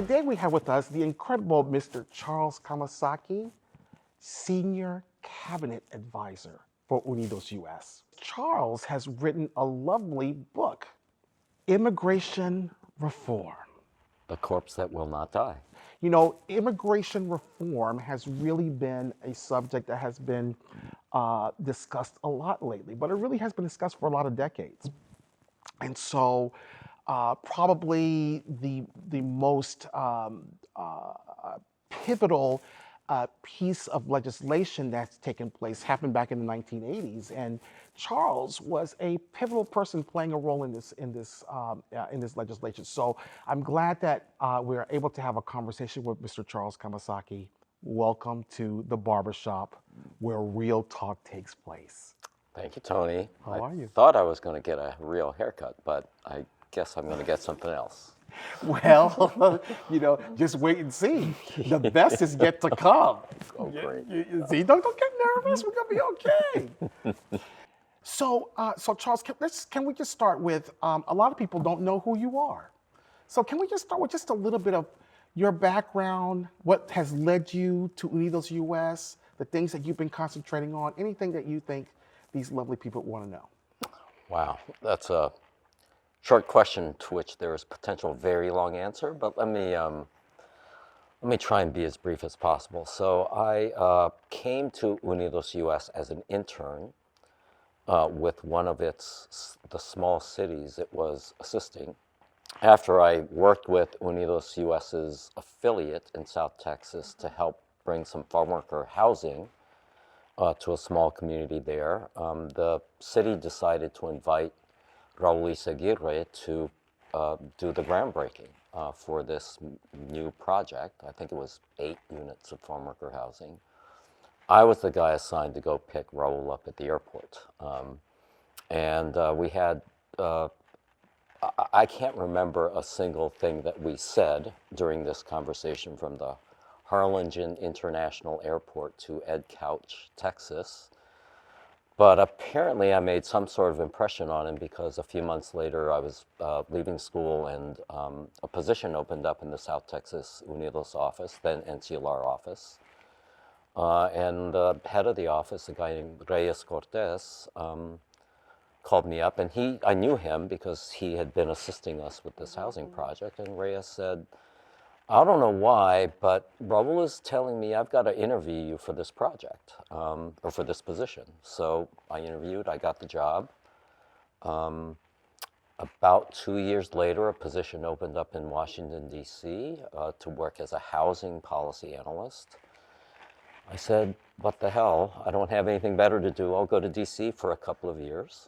today we have with us the incredible Mr. Charles Kamasaki, Senior Cabinet Advisor for UnidosUS. Charles has written a lovely book, Immigration Reform. The corpse that will not die. You know, immigration reform has really been a subject that has been discussed a lot lately, but it really has been discussed for a lot of decades. And so probably the most pivotal piece of legislation that's taken place happened back in the 1980s, and Charles was a pivotal person playing a role in this legislation. So I'm glad that we're able to have a conversation with Mr. Charles Kamasaki. Welcome to the Barbershop, where real talk takes place. Thank you, Tony. How are you? I thought I was going to get a real haircut, but I guess I'm going to get something else. Well, you know, just wait and see. The best is yet to come. Oh, great. See, don't get nervous. We're gonna be okay. So Charles, can we just start with a lot of people don't know who you are. So can we just start with just a little bit of your background, what has led you to UnidosUS, the things that you've been concentrating on, anything that you think these lovely people want to know? Wow, that's a short question to which there is potential very long answer, but let me try and be as brief as possible. So I came to UnidosUS as an intern with one of the small cities it was assisting. After I worked with UnidosUS's affiliate in South Texas to help bring some farm worker housing to a small community there, the city decided to invite Raul Aguirre to do the groundbreaking for this new project. I think it was 8 units of farm worker housing. I was the guy assigned to go pick Raul up at the airport. We had, I can't remember a single thing that we said during this conversation, from the Harlingen International Airport to Ed Couch, Texas. But apparently I made some sort of impression on him, because a few months later I was leaving school, and a position opened up in the South Texas Unidos office, then NCLR office. And the head of the office, a guy named Reyes Cortez, called me up, and I knew him because he had been assisting us with this housing project. And Reyes said, I don't know why, but Raul is telling me I've got to interview you for this project, or for this position. So I interviewed, I got the job. About 2 years later, a position opened up in Washington, D.C. To work as a housing policy analyst. I said, what the hell? I don't have anything better to do. I'll go to D.C. for a couple of years.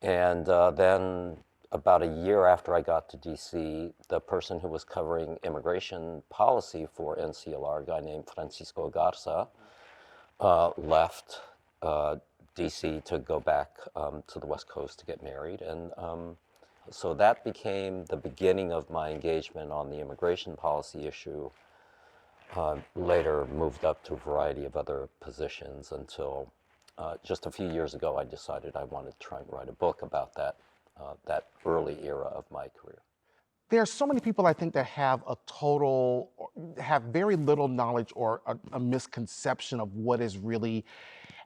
And then about a year after I got to D.C., the person who was covering immigration policy for NCLR, a guy named Francisco Garza, left D.C. to go back to the West Coast to get married. And so that became the beginning of my engagement on the immigration policy issue. Later moved up to a variety of other positions until just a few years ago I decided I wanted to try and write a book about that early era of my career. There are so many people, I think, that have have very little knowledge or a misconception of what is really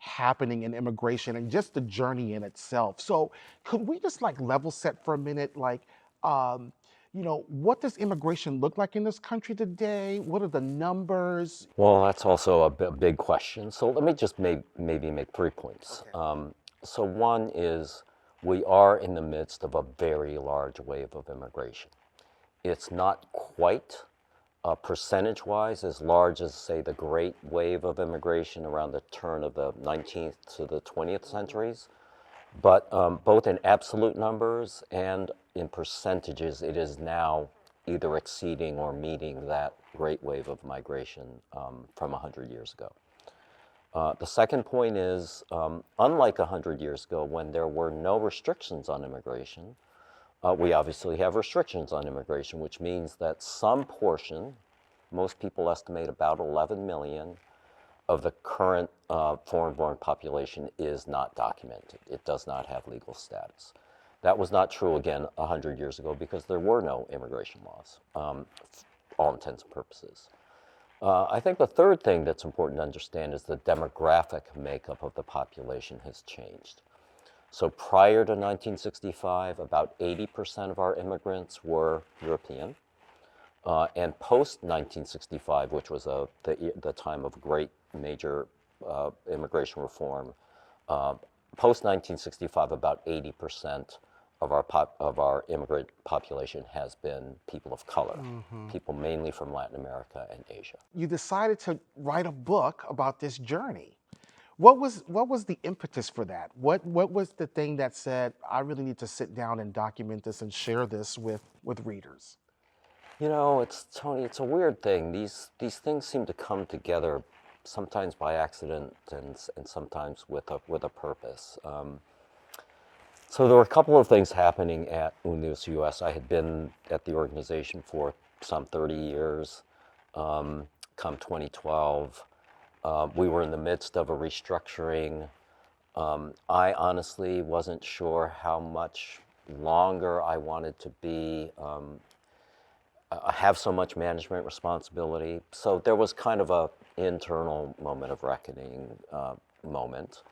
happening in immigration and just the journey in itself. So could we just level set for a minute, you know, what does immigration look like in this country today? What are the numbers? Well, that's also a big question. So let me just maybe make 3 points. Okay. So one is, we are in the midst of a very large wave of immigration. It's not quite percentage-wise as large as, say, the Great Wave of immigration around the turn of the 19th to the 20th centuries, but both in absolute numbers and in percentages, it is now either exceeding or meeting that Great Wave of migration from 100 years ago. The second point is, unlike 100 years ago, when there were no restrictions on immigration, we obviously have restrictions on immigration, which means that some portion, most people estimate about 11 million, of the current foreign-born population is not documented. It does not have legal status. That was not true, again, 100 years ago, because there were no immigration laws. all intents and purposes. I think the third thing that's important to understand is the demographic makeup of the population has changed. So prior to 1965, about 80% of our immigrants were European. And post 1965, which was the time of great major immigration reform, post 1965, about 80% of our immigrant population has been people of color, people mainly from Latin America and Asia. You decided to write a book about this journey. What was the impetus for that? What was the thing that said, I really need to sit down and document this and share this with readers? You know, Tony, it's a weird thing. These things seem to come together sometimes by accident and sometimes with a purpose. So there were a couple of things happening at UnidosUS. I had been at the organization for some 30 years. Come 2012, we were in the midst of a restructuring. I honestly wasn't sure how much longer I wanted to be have so much management responsibility. So there was kind of a internal moment of reckoning moment.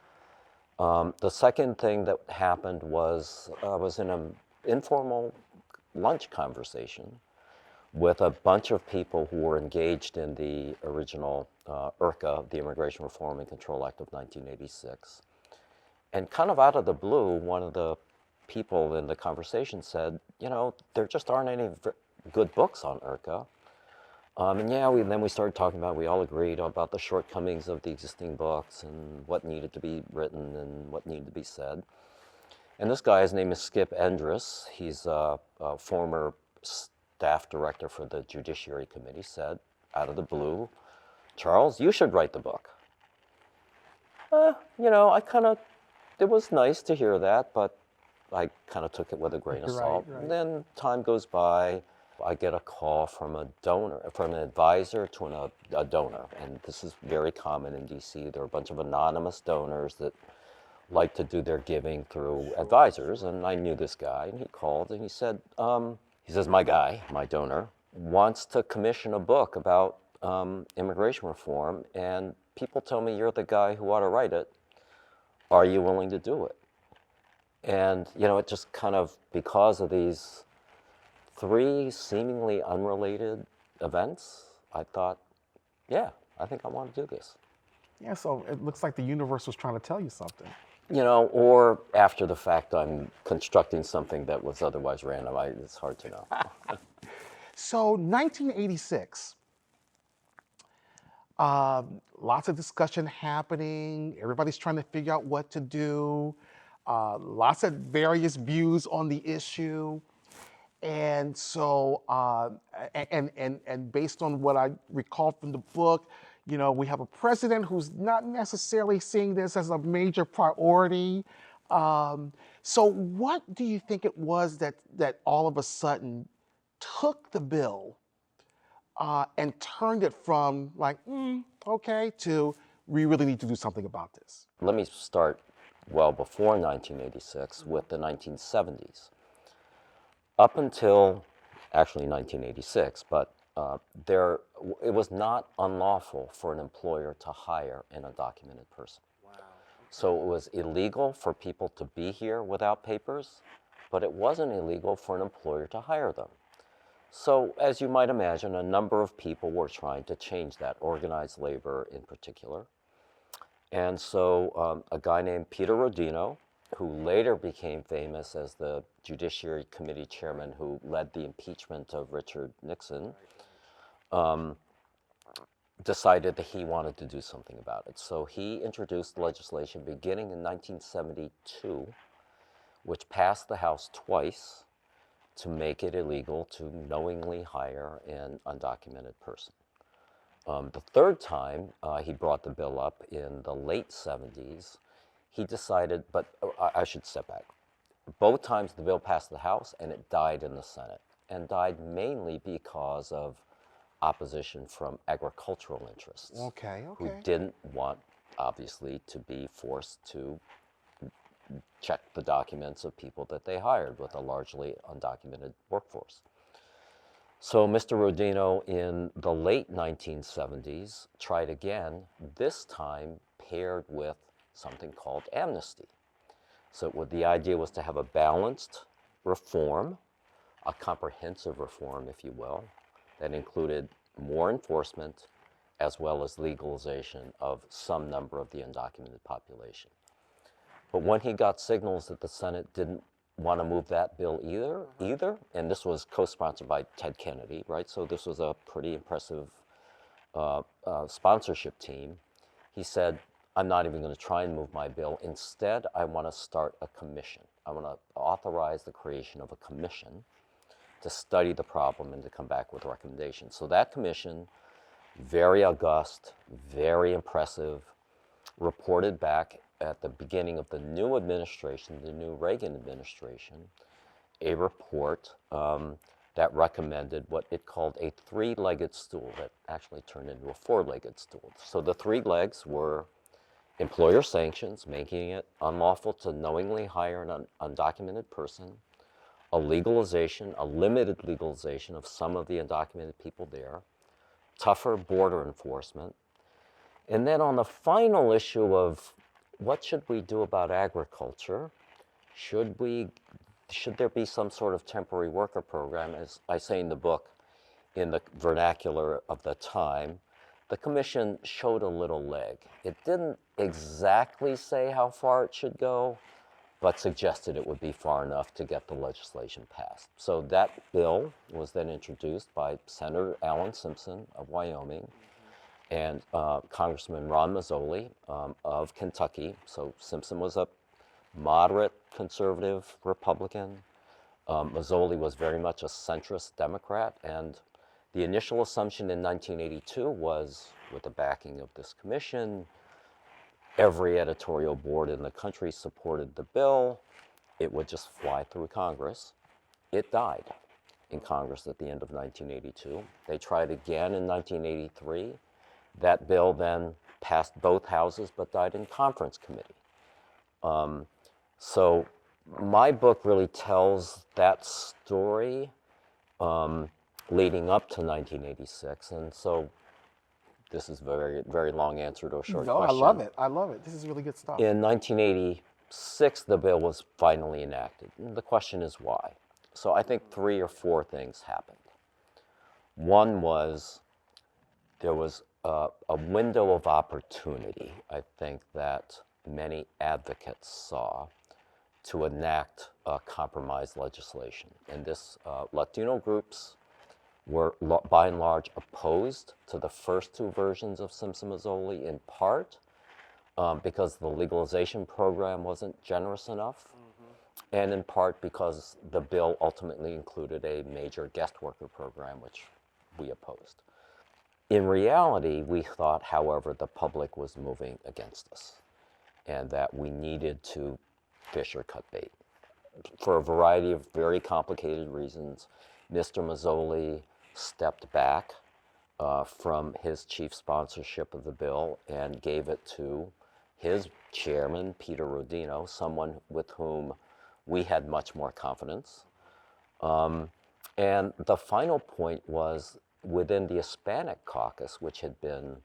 The second thing that happened was I was in an informal lunch conversation with a bunch of people who were engaged in the original IRCA, the Immigration Reform and Control Act of 1986. And kind of out of the blue, one of the people in the conversation said, you know, there just aren't any good books on IRCA. And yeah, then we started talking about, we all agreed about the shortcomings of the existing books and what needed to be written and what needed to be said. And this guy, his name is Skip Endress. He's a former staff director for the Judiciary Committee, said, out of the blue, Charles, you should write the book. You know, it was nice to hear that, but I kind of took it with a grain of salt. Right. And then time goes by, I get a call from a donor, from an advisor to a donor. And this is very common in DC. There are a bunch of anonymous donors that like to do their giving through advisors. And I knew this guy, and he called and he said, my guy, my donor, wants to commission a book about immigration reform. And people tell me you're the guy who ought to write it. Are you willing to do it? And, you know, it just kind of, because of these three seemingly unrelated events, I thought, yeah, I think I want to do this. Yeah, so it looks like the universe was trying to tell you something. You know, or after the fact, I'm constructing something that was otherwise random. It's hard to know. So 1986, lots of discussion happening. Everybody's trying to figure out what to do. Lots of various views on the issue. And so, and based on what I recall from the book, you know, we have a president who's not necessarily seeing this as a major priority. So what do you think it was that all of a sudden took the bill and turned it from like, okay, to we really need to do something about this? Let me start well before 1986 with the 1970s. Up until actually 1986, but it was not unlawful for an employer to hire an undocumented person. Wow. Okay. So it was illegal for people to be here without papers, but it wasn't illegal for an employer to hire them. So as you might imagine, a number of people were trying to change that, organized labor in particular. And so a guy named Peter Rodino, who later became famous as the Judiciary Committee chairman who led the impeachment of Richard Nixon, decided that he wanted to do something about it. So he introduced legislation beginning in 1972, which passed the House twice to make it illegal to knowingly hire an undocumented person. The third time he brought the bill up in the late 70s, he decided, but I should step back. Both times the bill passed the House and it died in the Senate, and died mainly because of opposition from agricultural interests. Okay. Who didn't want, obviously, to be forced to check the documents of people that they hired with a largely undocumented workforce. So Mr. Rodino in the late 1970s tried again, this time paired with something called amnesty. So the idea was to have a balanced reform, a comprehensive reform, if you will, that included more enforcement as well as legalization of some number of the undocumented population. But when he got signals that the Senate didn't want to move that bill either, and this was co-sponsored by Ted Kennedy, right? So this was a pretty impressive sponsorship team. He said, I'm not even going to try and move my bill. Instead, I want to start a commission. I want to authorize the creation of a commission to study the problem and to come back with recommendations. So that commission, very august, very impressive, reported back at the beginning of the new administration, the new Reagan administration, a report that recommended what it called a three-legged stool that actually turned into a four-legged stool. So the three legs were employer sanctions, making it unlawful to knowingly hire an undocumented person, a legalization, a limited legalization of some of the undocumented people there, tougher border enforcement, and then on the final issue of what should we do about agriculture, should there be some sort of temporary worker program, as I say in the book, in the vernacular of the time, the commission showed a little leg. It didn't exactly say how far it should go, but suggested it would be far enough to get the legislation passed. So that bill was then introduced by Senator Alan Simpson of Wyoming and Congressman Ron Mazzoli of Kentucky. So Simpson was a moderate conservative Republican. Mazzoli was very much a centrist Democrat, and the initial assumption in 1982 was, with the backing of this commission, every editorial board in the country supported the bill. It would just fly through Congress. It died in Congress at the end of 1982. They tried again in 1983. That bill then passed both houses but died in conference committee. So my book really tells that story leading up to 1986. And so this is a very, very long answer to a short question. I love it. I love it. This is really good stuff. In 1986, the bill was finally enacted. And the question is why? So I think 3 or 4 things happened. One was there was a window of opportunity, I think, that many advocates saw to enact compromise legislation. And this Latino groups were by and large opposed to the first 2 versions of Simpson-Mazzoli, in part because the legalization program wasn't generous enough, and in part because the bill ultimately included a major guest worker program, which we opposed. In reality, we thought, however, the public was moving against us and that we needed to fish or cut bait. For a variety of very complicated reasons, Mr. Mazzoli stepped back from his chief sponsorship of the bill and gave it to his chairman, Peter Rodino, someone with whom we had much more confidence. And the final point was within the Hispanic caucus, which had been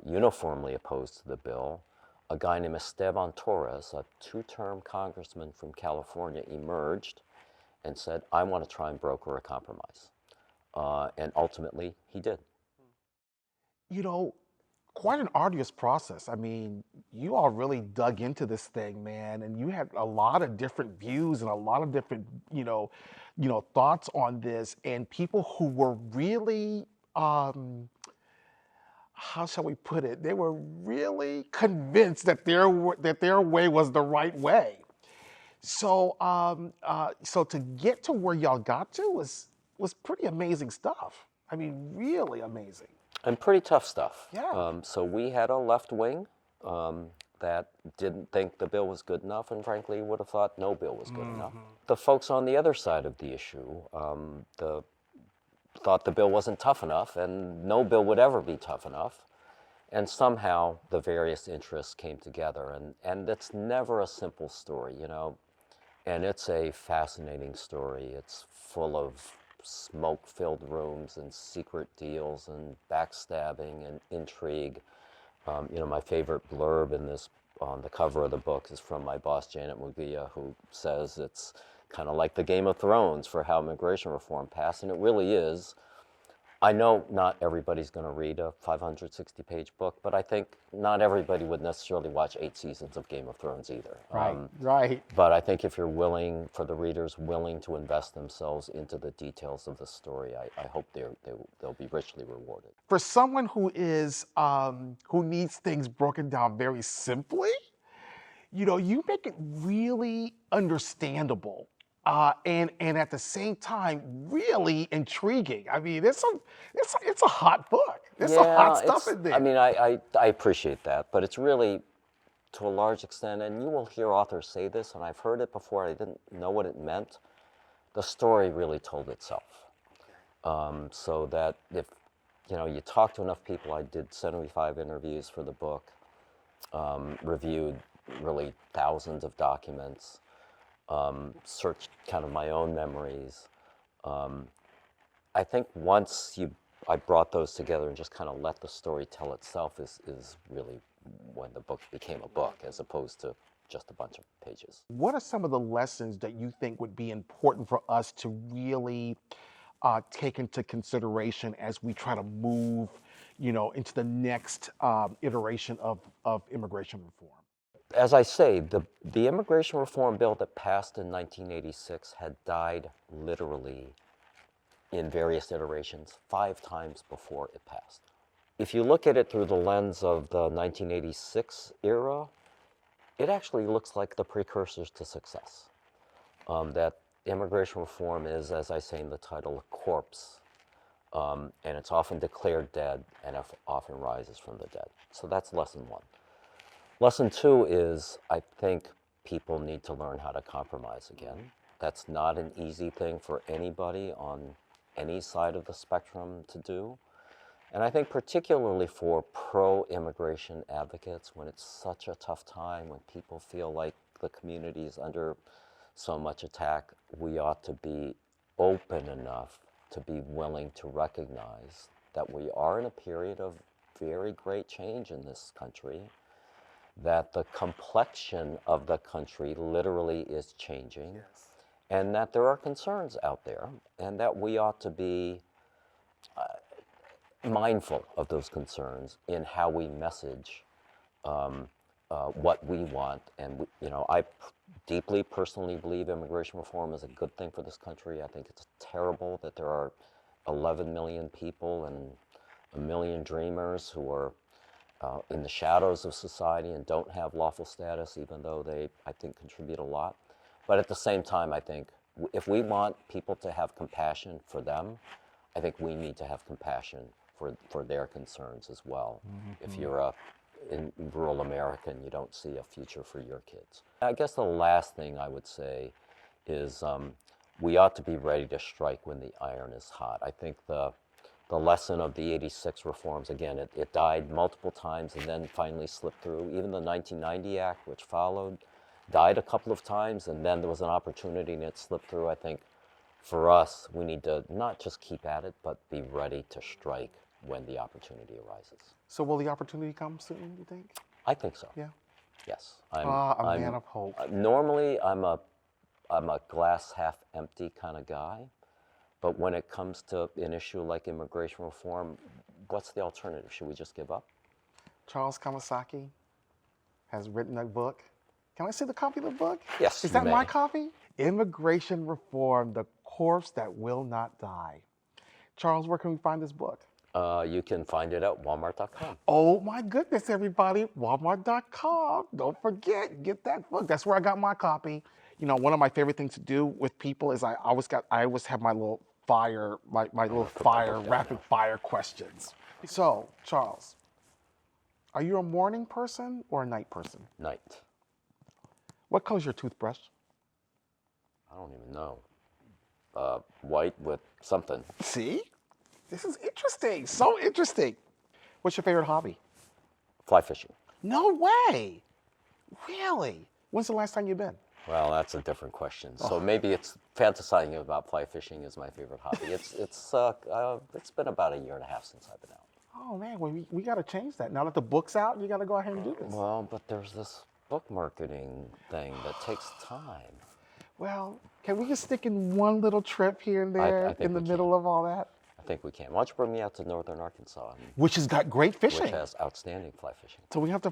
uniformly opposed to the bill, a guy named Esteban Torres, a 2-term congressman from California, emerged and said, I want to try and broker a compromise. And ultimately, he did. You know, quite an arduous process. I mean, you all really dug into this thing, man, and you had a lot of different views and a lot of different, thoughts on this, and people who were really, how shall we put it? They were really convinced that their way was the right way. So, so to get to where y'all got to was pretty amazing stuff. I mean, really amazing. And pretty tough stuff. Yeah. So we had a left wing that didn't think the bill was good enough, and frankly would have thought no bill was good enough. The folks on the other side of the issue thought the bill wasn't tough enough, and no bill would ever be tough enough. And somehow the various interests came together, and it's never a simple story, and it's a fascinating story. It's full of smoke-filled rooms and secret deals and backstabbing and intrigue. My favorite blurb in this on the cover of the book is from my boss, Janet Mugia, who says it's kind of like the Game of Thrones for how immigration reform passed, and it really is. I know not everybody's going to read a 560-page book, but I think not everybody would necessarily watch 8 seasons of Game of Thrones either. Right. But I think if you're willing, for the readers willing to invest themselves into the details of the story, I hope they'll be richly rewarded. For someone who who needs things broken down very simply, you make it really understandable. And at the same time, really intriguing. I mean, it's a hot book. There's some hot stuff in there. I mean, I appreciate that, but it's really, to a large extent, and you will hear authors say this, and I've heard it before, I didn't know what it meant, the story really told itself. So that if, you talk to enough people, I did 75 interviews for the book, reviewed really thousands of documents, searched kind of my own memories. I think once I brought those together and just kind of let the story tell itself is really when the book became a book as opposed to just a bunch of pages. What are some of the lessons that you think would be important for us to really take into consideration as we try to move, into the next iteration of immigration reform? As I say, the immigration reform bill that passed in 1986 had died literally in various iterations 5 times before it passed. If you look at it through the lens of the 1986 era, it actually looks like the precursors to success. That immigration reform is, as I say in the title, a corpse, and it's often declared dead and often rises from the dead. So that's lesson 1. Lesson 2 is, I think people need to learn how to compromise again. That's not an easy thing for anybody on any side of the spectrum to do. And I think particularly for pro-immigration advocates, when it's such a tough time, when people feel like the community is under so much attack, we ought to be open enough to be willing to recognize that we are in a period of very great change in this country, that the complexion of the country literally is changing, and that there are concerns out there, and that we ought to be mindful of those concerns in how we message what we want. And I deeply personally believe immigration reform is a good thing for this country. I think it's terrible that there are 11 million people and 1 million dreamers who are in the shadows of society and don't have lawful status, even though they, I think, contribute a lot. But at the same time, I think if we want people to have compassion for them, I think we need to have compassion for their concerns as well. Mm-hmm. If you're in rural America and you don't see a future for your kids. I guess the last thing I would say is we ought to be ready to strike when the iron is hot. I think the lesson of the 86 reforms, again, it died multiple times and then finally slipped through. Even the 1990 Act, which followed, died a couple of times, and then there was an opportunity and it slipped through. I think for us, we need to not just keep at it, but be ready to strike when the opportunity arises. So will the opportunity come soon, you think? I think so. Yeah. Yes. I'm man of hope. Normally, I'm a glass half empty kind of guy. But when it comes to an issue like immigration reform, what's the alternative? Should we just give up? Charles Kamasaki has written a book. Can I see the copy of the book? Yes, Is that my copy? Immigration Reform, The Corpse That Will Not Die. Charles, where can we find this book? You can find it at walmart.com. Oh my goodness, everybody, walmart.com. Don't forget, get that book. That's where I got my copy. One of my favorite things to do with people is I always have my little rapid fire questions. So, Charles, are you a morning person or a night person? Night. What color's your toothbrush? I don't even know. White with something. See? This is interesting. So interesting. What's your favorite hobby? Fly fishing. No way. Really? When's the last time you've been? Well, that's a different question. So maybe it's fantasizing about fly fishing is my favorite hobby. It's been about a year and a half since I've been out. Oh man, well, we got to change that. Now that the book's out, you got to go ahead and do this. Well, but there's this book marketing thing that takes time. Well, can we just stick in one little trip here and I there think in the we middle of all that? I think we can. Why don't you bring me out to northern Arkansas, Which has got great fishing. which has outstanding fly fishing? So we have to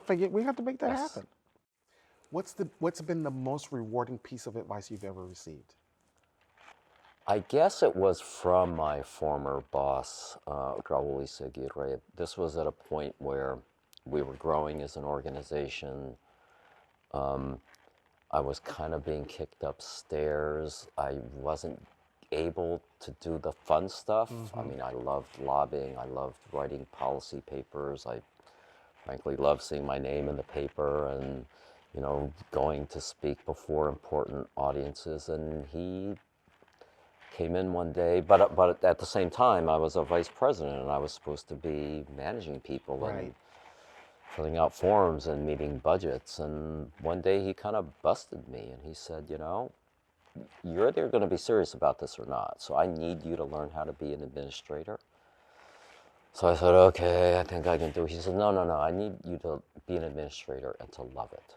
make that Yes. happen. What's been the most rewarding piece of advice you've ever received? I guess it was from my former boss, Raul Seguirre. This was at a point where we were growing as an organization. I was kind of being kicked upstairs. I wasn't able to do the fun stuff. I mean, I loved lobbying. I loved writing policy papers. I frankly loved seeing my name in the paper and, going to speak before important audiences. And he came in one day, but at the same time, I was a vice president and I was supposed to be managing people Right. and filling out forms and meeting budgets. And one day he kind of busted me and he said, you're either going to be serious about this or not. So I need you to learn how to be an administrator. So I said, okay, I think I can do it. He said, no, I need you to be an administrator and to love it.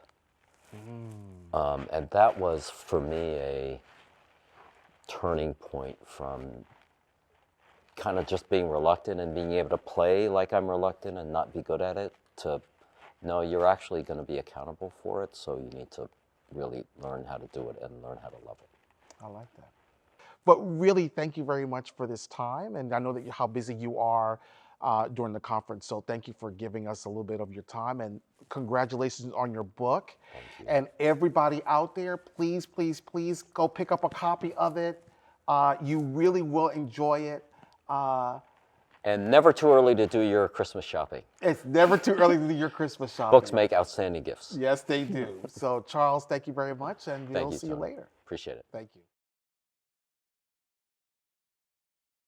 And that was, for me, a turning point from kind of just being reluctant and being able to play like I'm reluctant and not be good at it to, no, you're actually going to be accountable for it, so you need to really learn how to do it and learn how to love it. I like that. But really, thank you very much for this time. And I know that how busy you are during the conference. So thank you for giving us a little bit of your time. And congratulations on your book. Thank you. And everybody out there, please, please, please go pick up a copy of it. You really will enjoy it. And never too early to do your Christmas shopping. It's never too early to do your Christmas shopping. Books make outstanding gifts. Yes, they do. So Charles, thank you very much. And we'll Thank you, see you Tom. later. Appreciate it. Thank you.